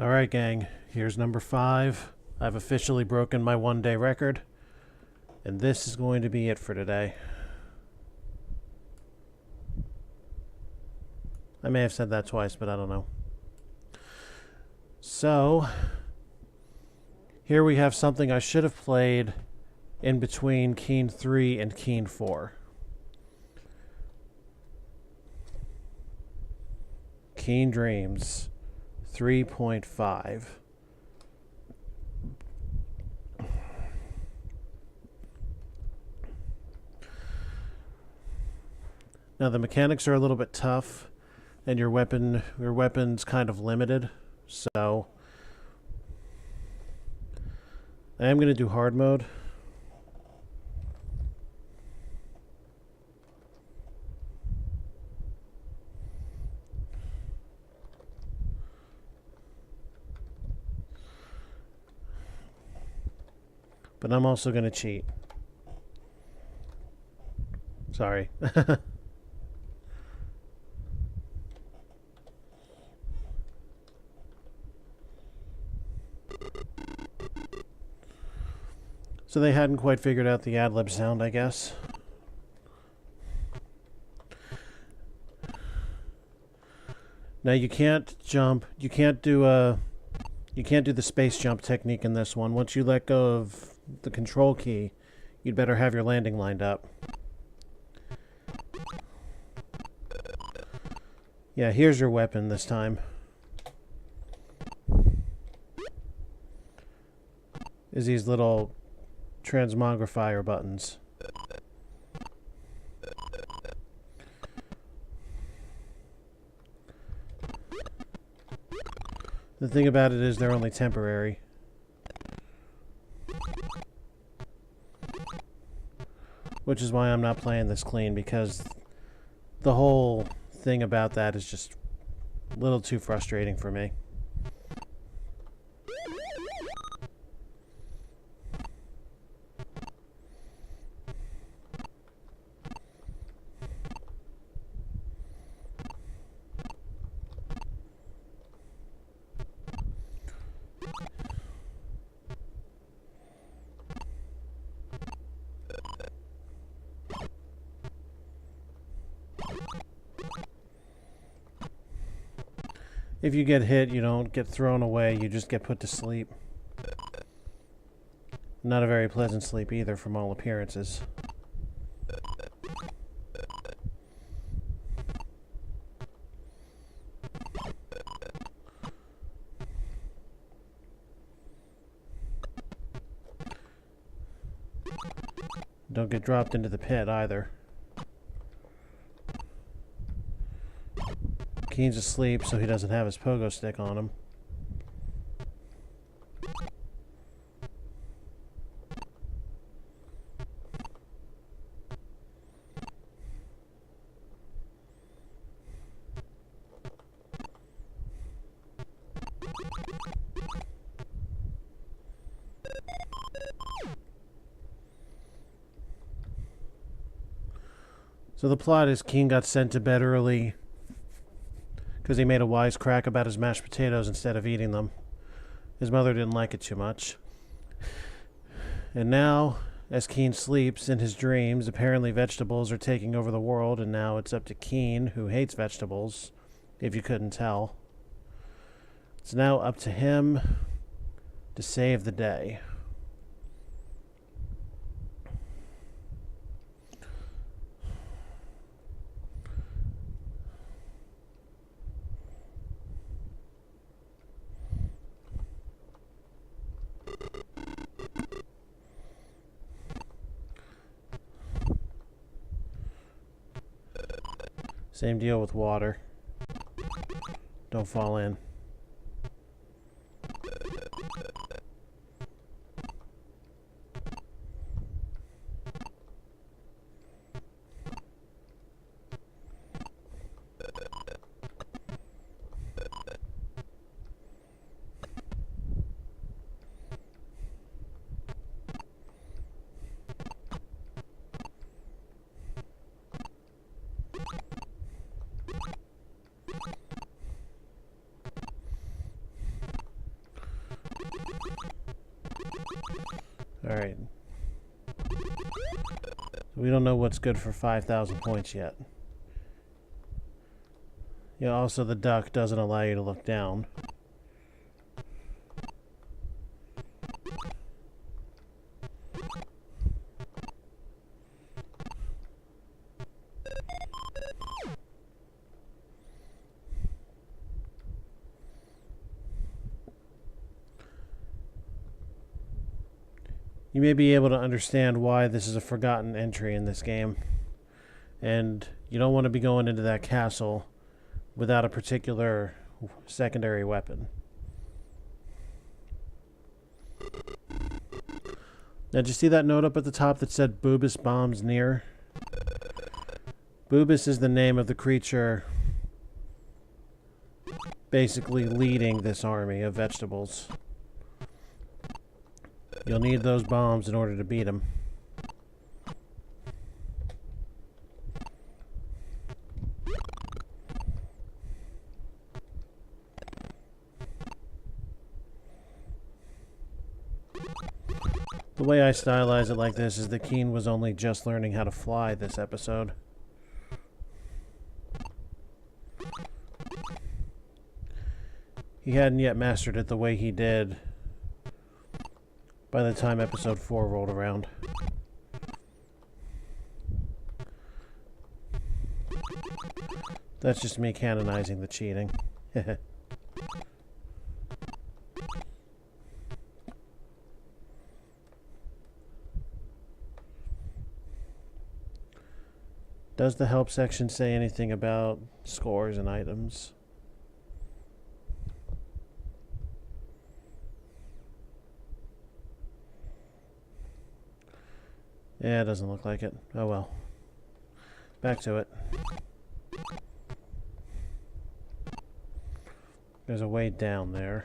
Alright, gang, here's number 5. I've officially broken my one-day record, and this is going to be it for today. I may have said that twice, but I don't know. So, here we have something I should have played in between Keen 3 and Keen 4. Keen Dreams 3.5. Now the mechanics are a little bit tough, and your weapon's kind of limited, so I am going to do hard mode. But I'm also going to cheat. Sorry. So they hadn't quite figured out the ad-lib sound, I guess. Now you can't jump, you can't do the space jump technique in this one. Once you let go of the control key, you'd better have your landing lined up. Yeah, here's your weapon this time. Is these little transmogrifier buttons. The thing about it is they're only temporary. Which is why I'm not playing this clean, because the whole thing about that is just a little too frustrating for me. If you get hit, you don't get thrown away, you just get put to sleep. Not a very pleasant sleep either, from all appearances. Don't get dropped into the pit either. Keen's asleep, so he doesn't have his pogo stick on him. So the plot is Keen got sent to bed early because he made a wisecrack about his mashed potatoes instead of eating them. His mother didn't like it too much. And now, as Keen sleeps in his dreams, apparently vegetables are taking over the world, and now it's up to Keen, who hates vegetables, if you couldn't tell. It's now up to him to save the day. Same deal with water. Don't fall in. Alright. We don't know what's good for 5,000 points yet. Yeah, also the duck doesn't allow you to look down. You may be able to understand why this is a forgotten entry in this game. And you don't want to be going into that castle without a particular secondary weapon. Now, did you see that note up at the top that said Boobus bombs near? Boobus is the name of the creature basically leading this army of vegetables. You'll need those bombs in order to beat him. The way I stylize it like this is that Keen was only just learning how to fly this episode. He hadn't yet mastered it the way he did by the time episode 4 rolled around. That's just me canonizing the cheating. Does the help section say anything about scores and items? Yeah, it doesn't look like it. Oh well. Back to it. There's a way down there.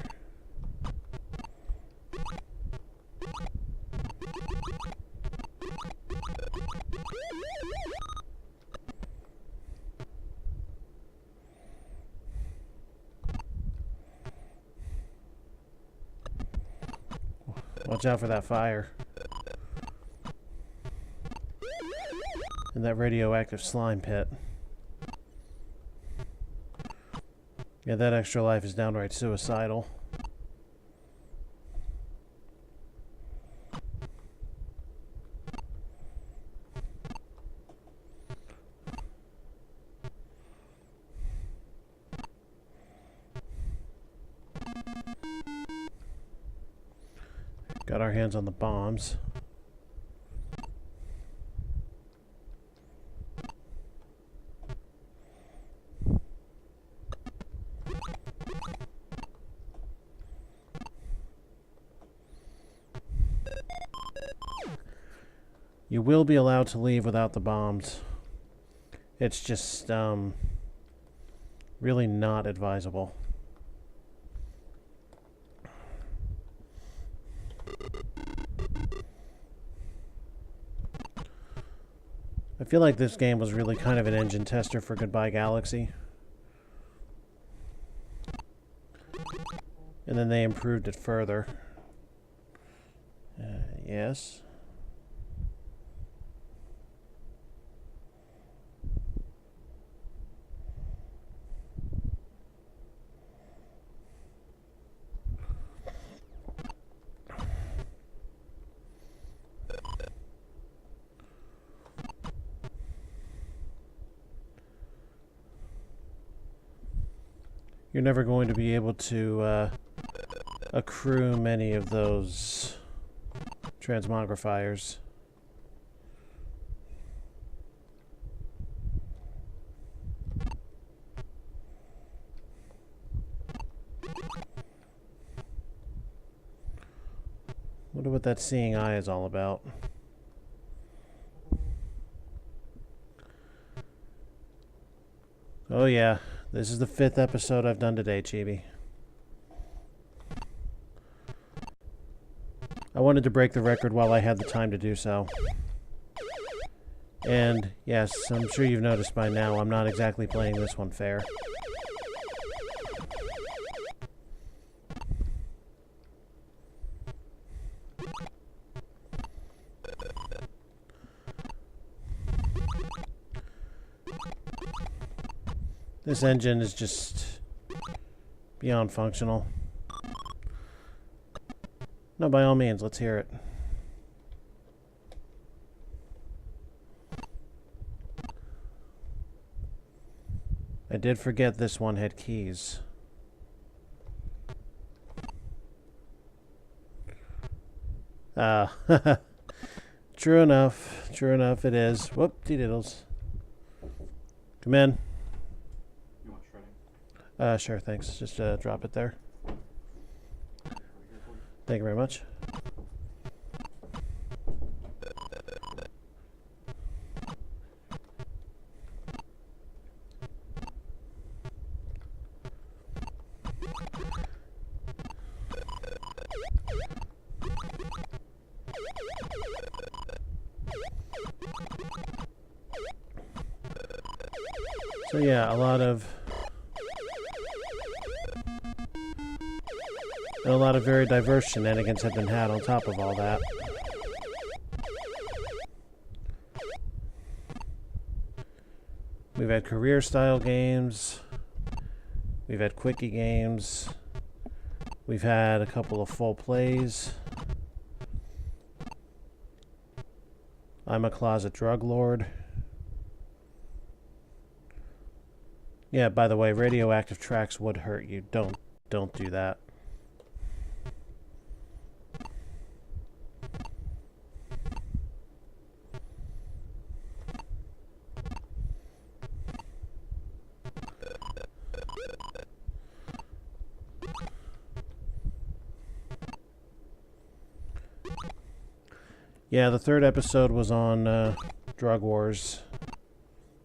Watch out for that fire. And that radioactive slime pit. Yeah, that extra life is downright suicidal. Got our hands on the bombs. You will be allowed to leave without the bombs. It's just really not advisable. I feel like this game was really kind of an engine tester for Goodbye Galaxy. And then they improved it further. Yes. You're never going to be able to accrue many of those transmogrifiers. Wonder what that seeing eye is all about. Oh yeah, this is the 5th episode I've done today, Chibi. I wanted to break the record while I had the time to do so. And yes, I'm sure you've noticed by now, I'm not exactly playing this one fair. This engine is just beyond functional. No, by all means, let's hear it. I did forget this one had keys. True enough. True enough, it is. Whoop-de-diddles. Come in. You want shredding? Sure, thanks. Just drop it there. Thank you very much. So yeah, a lot of very diverse shenanigans have been had on top of all that. We've had career style games. We've had quickie games. We've had a couple of full plays. I'm a closet drug lord. Yeah, by the way, radioactive tracks would hurt you. Don't do that. Yeah, the third episode was on Drug Wars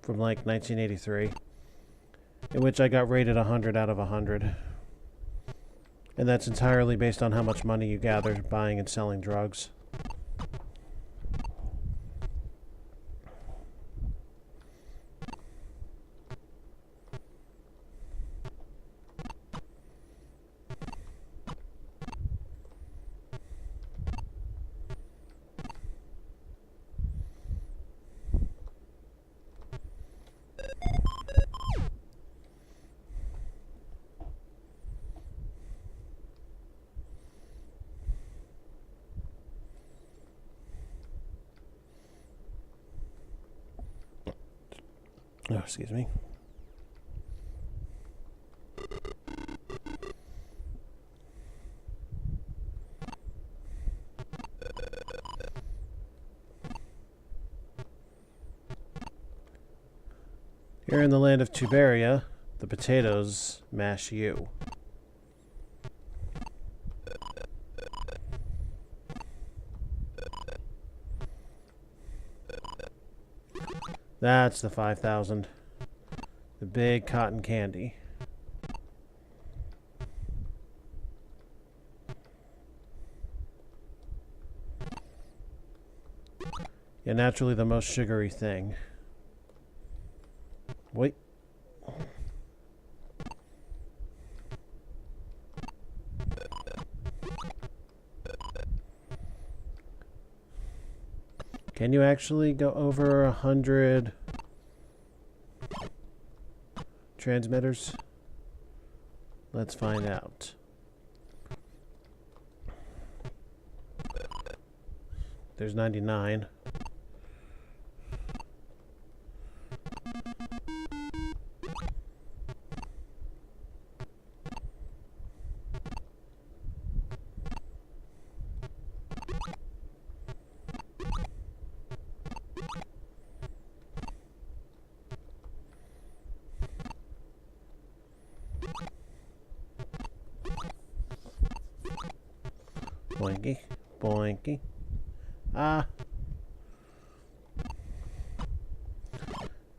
from like 1983. In which I got rated 100 out of 100. And that's entirely based on how much money you gather buying and selling drugs. Oh, excuse me. Here in the land of Tuberia, the potatoes mash you. That's the 5,000. The big cotton candy. Yeah, naturally the most sugary thing. Wait. Can you actually go over 100 transmitters? Let's find out. There's 99. Boinky, boinky. Ah.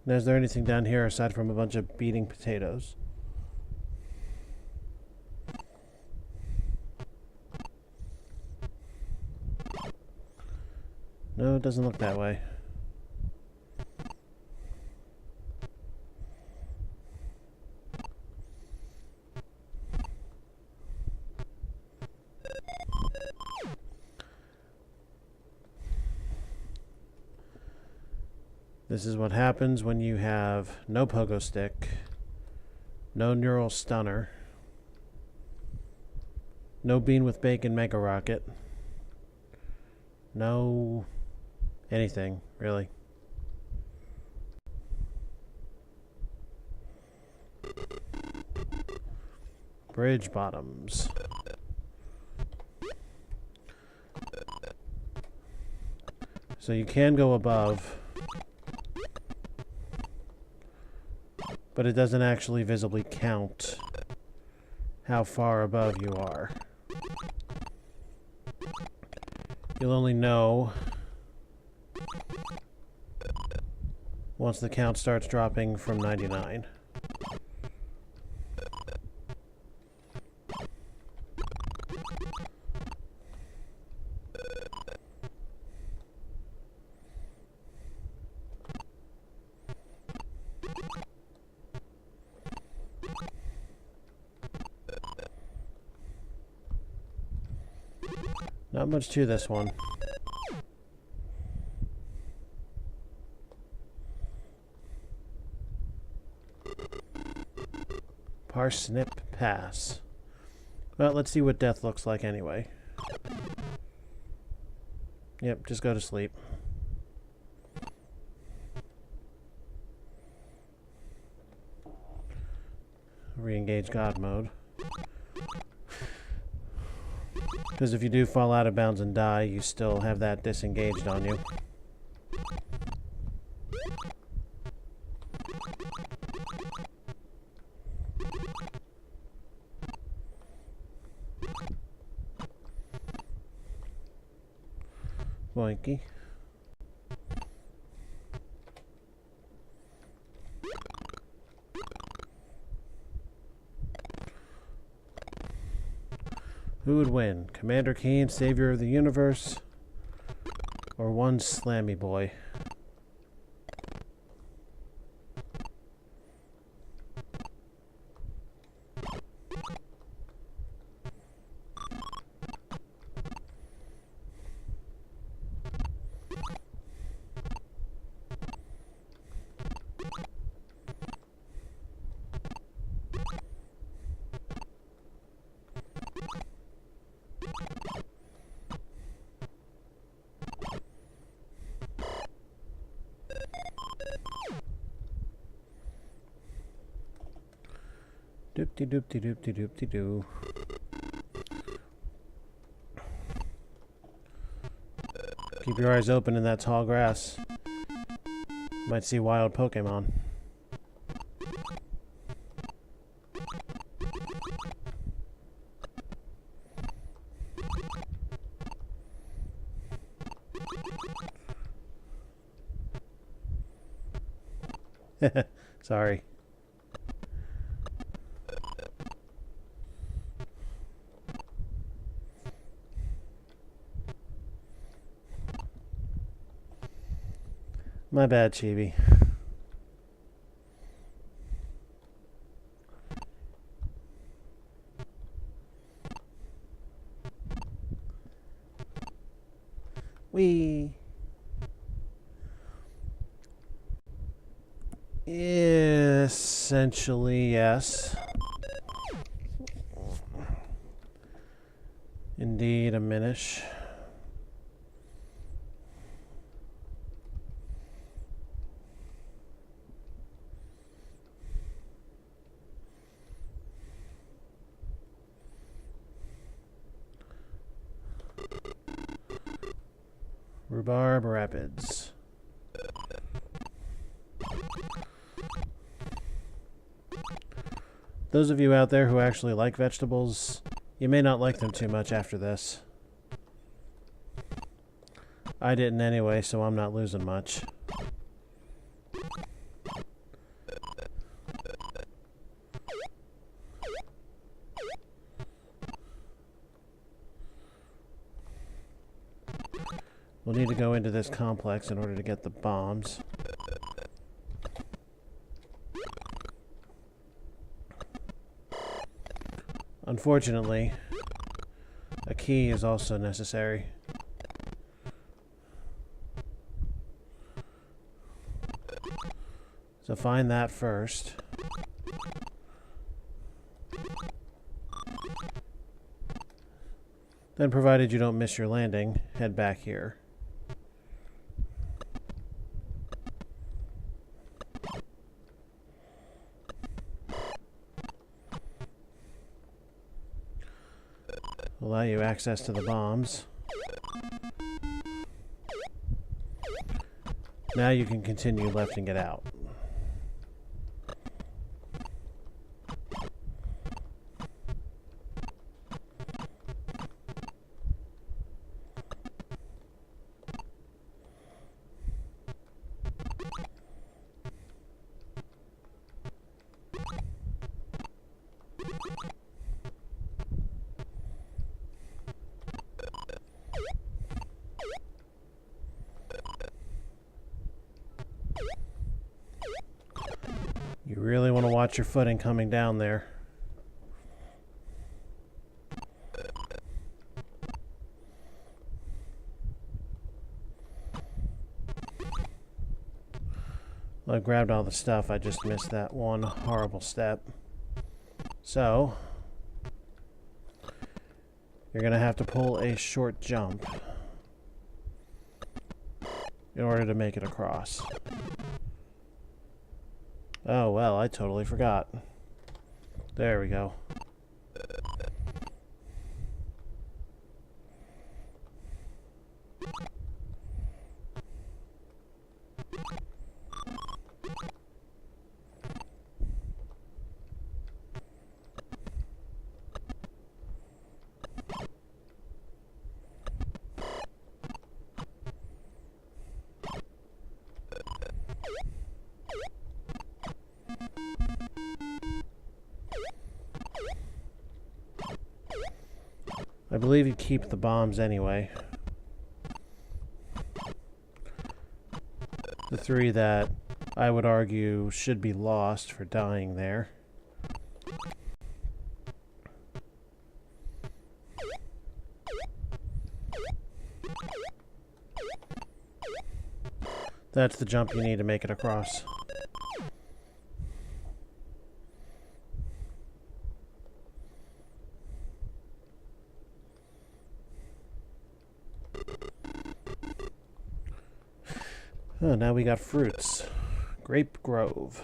Now, is there anything down here aside from a bunch of beating potatoes? No, it doesn't look that way. This is what happens when you have no pogo stick No neural stunner. No bean with bacon mega rocket. No anything, really. Bridge bottoms. So you can go above, but it doesn't actually visibly count how far above you are. You'll only know once the count starts dropping from 99. Not much to this one. Parsnip Pass. Well, let's see what death looks like anyway. Yep, just go to sleep. Re-engage God mode. Because if you do fall out of bounds and die, you still have that disengaged on you. Boinky. Who would win? Commander Keen, Savior of the Universe, or one Slammy Boy? Doop-de-doop-de-doop-de-doop-de-doo. Keep your eyes open in that tall grass. You might see wild Pokemon. Sorry. My bad, Chibi. Wee. Essentially, yes. Indeed, a Minish. Rhubarb Rapids. Those of you out there who actually like vegetables, you may not like them too much after this. I didn't anyway, so I'm not losing much. We'll need to go into this complex in order to get the bombs. Unfortunately, a key is also necessary. So find that first. Then, provided you don't miss your landing, head back here. Allow you access to the bombs. Now you can continue left and get out. You really want to watch your footing coming down there. Well, I grabbed all the stuff, I just missed that one horrible step. So, you're going to have to pull a short jump in order to make it across. Oh, well, I totally forgot. There we go. I believe you keep the bombs anyway. The 3 that I would argue should be lost for dying there. That's the jump you need to make it across. Oh, now we got fruits. Grape Grove.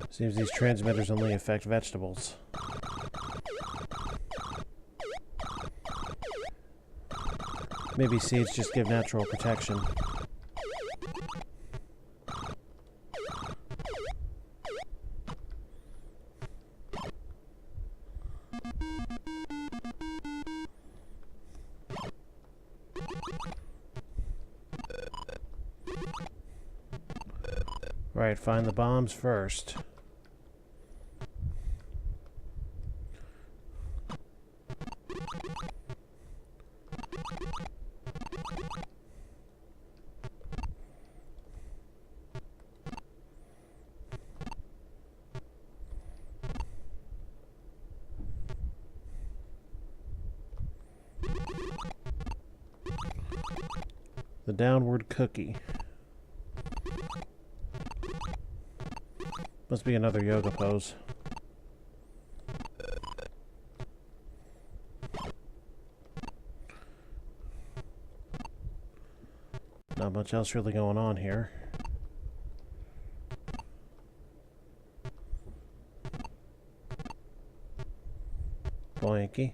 Seems these transmitters only affect vegetables. Maybe seeds just give natural protection. Right, find the bombs first. The downward cookie. Must be another yoga pose. Not much else really going on here. Boinky,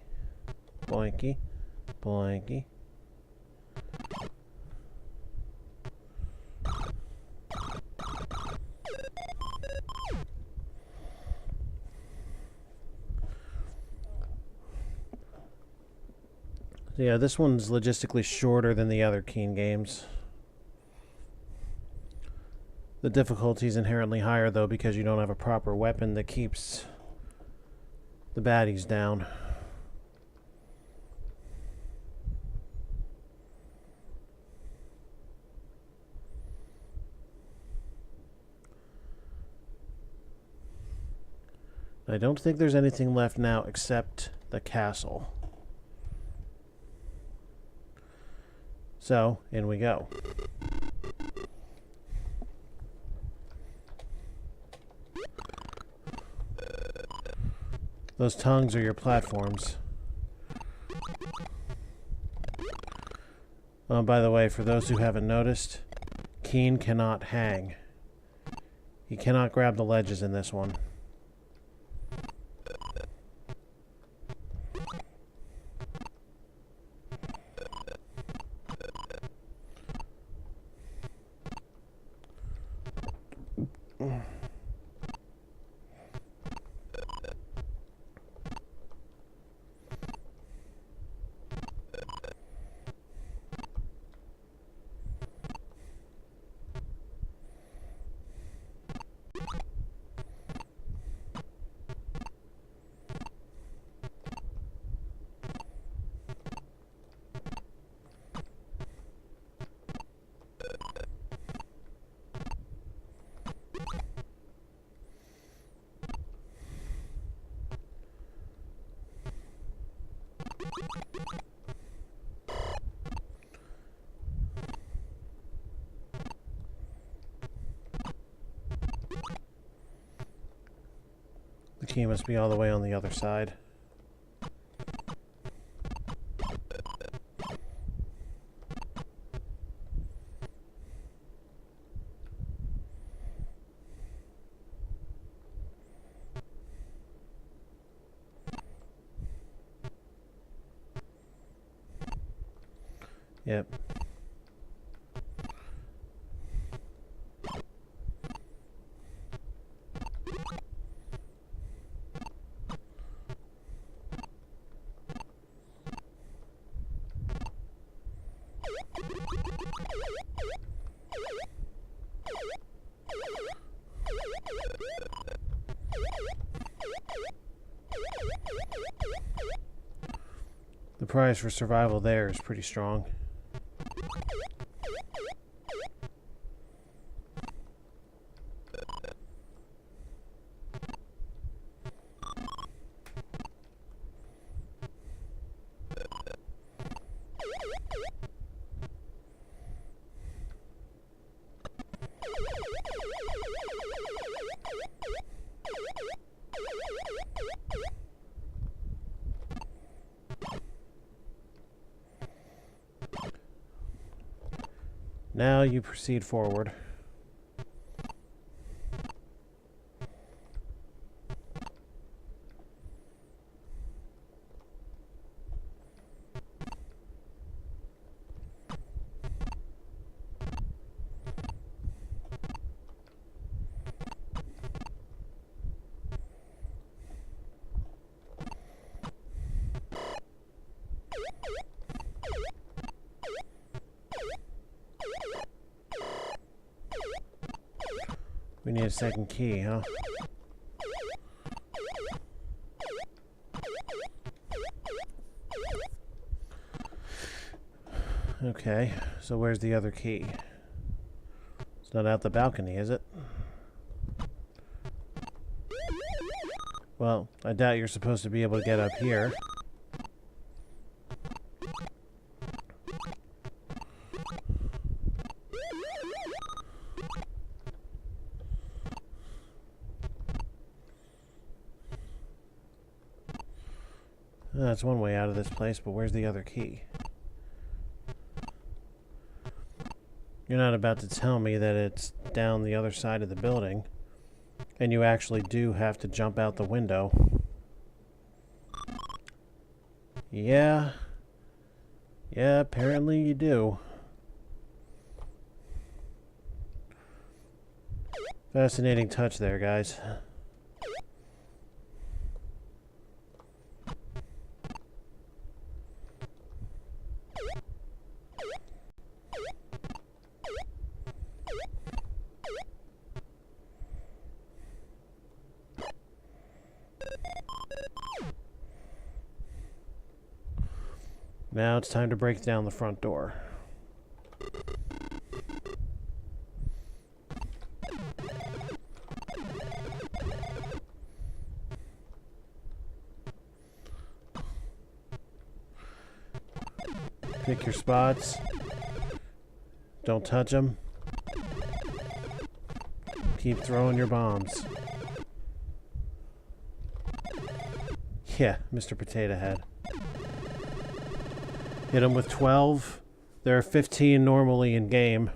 boinky, boinky. Yeah, this one's logistically shorter than the other Keen games. The difficulty is inherently higher, though, because you don't have a proper weapon that keeps the baddies down. I don't think there's anything left now except the castle. So, in we go. Those tongues are your platforms. Oh, by the way, for those who haven't noticed, Keen cannot hang. He cannot grab the ledges in this one. The key must be all the way on the other side. Yep. The prize for survival there is pretty strong. Now you proceed forward. We need a second key, huh? Okay, so where's the other key? It's not out the balcony, is it? Well, I doubt you're supposed to be able to get up here. That's one way out of this place, but where's the other key? You're not about to tell me that it's down the other side of the building, and you actually do have to jump out the window. Yeah. Yeah, apparently you do. Fascinating touch there, guys. Now it's time to break down the front door. Pick your spots. Don't touch them. Keep throwing your bombs. Yeah, Mr. Potato Head. Hit him with 12. There are 15 normally in game.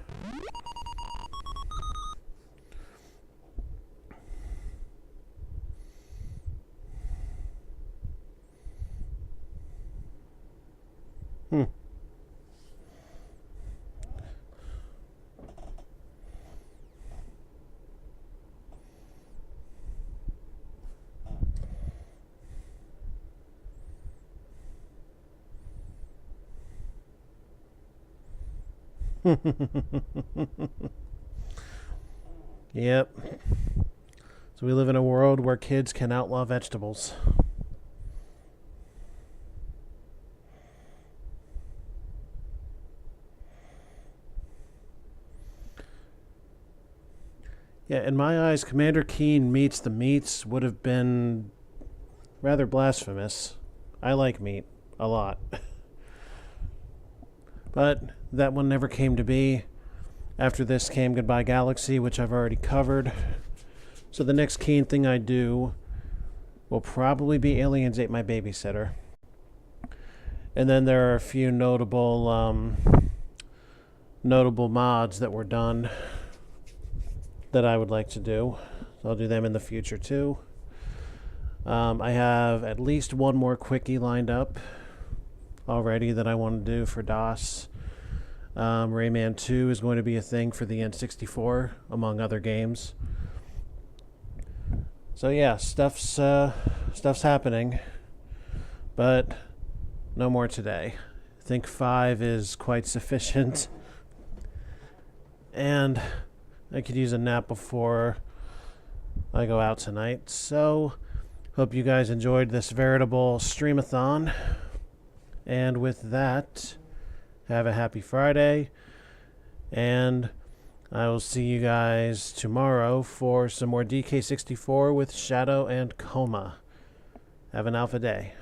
Yep. So we live in a world where kids can outlaw vegetables. Yeah, in my eyes, Commander Keen meets the meats would have been rather blasphemous. I like meat a lot. But that one never came to be. After this came Goodbye Galaxy, which I've already covered. So the next Keen thing I do will probably be Aliens Ate My Babysitter. And then there are a few notable mods that were done that I would like to do. I'll do them in the future too. I have at least one more quickie lined up already that I want to do for DOS. Rayman 2 is going to be a thing for the N64, among other games. So yeah, stuff's happening, but no more today. I think 5 is quite sufficient, and I could use a nap before I go out tonight. So, hope you guys enjoyed this veritable streamathon. And with that, have a happy Friday. And I will see you guys tomorrow for some more DK64 with Shadow and Coma. Have an alpha day.